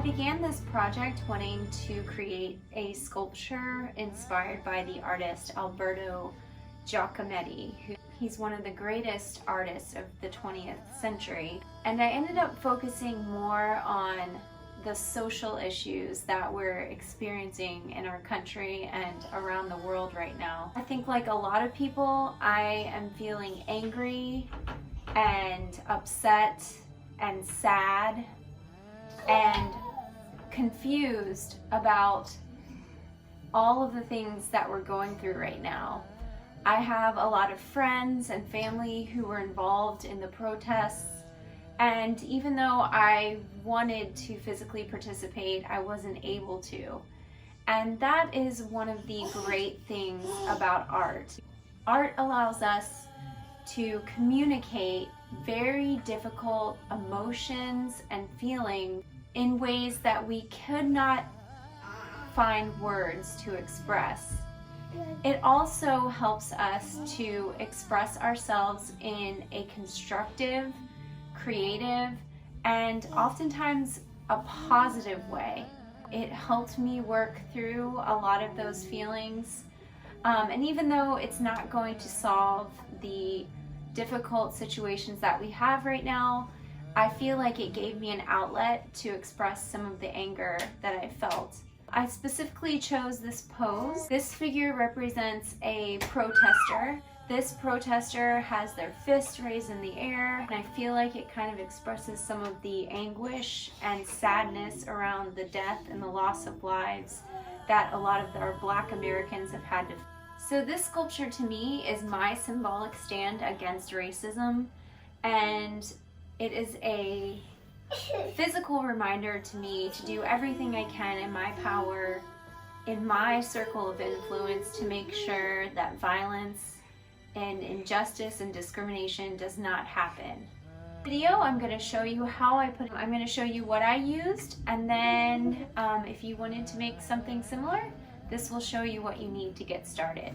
began this project wanting to create a sculpture inspired by the artist Alberto Giacometti. He's one of the greatest artists of the 20th century. And I ended up focusing more on the social issues that we're experiencing in our country and around the world right now. I think like a lot of people, I am feeling angry and upset and sad and confused about all of the things that we're going through right now. I have a lot of friends and family who were involved in the protests, and even though I wanted to physically participate, I wasn't able to. And that is one of the great things about art. Art allows us to communicate very difficult emotions and feelings in ways that we could not find words to express. It also helps us to express ourselves in a constructive, creative, and oftentimes a positive way. It helped me work through a lot of those feelings. And even though it's not going to solve the difficult situations that we have right now, I feel like it gave me an outlet to express some of the anger that I felt. I specifically chose this pose. This figure represents a protester. This protester has their fist raised in the air, and I feel like it kind of expresses some of the anguish and sadness around the death and the loss of lives that a lot of our Black Americans have had to. So this sculpture to me is my symbolic stand against racism, and it is a physical reminder to me to do everything I can in my power, in my circle of influence, to make sure that violence and injustice and discrimination does not happen. Video, I'm going to show you how I'm going to show you what I used, and then if you wanted to make something similar, this will show you what you need to get started.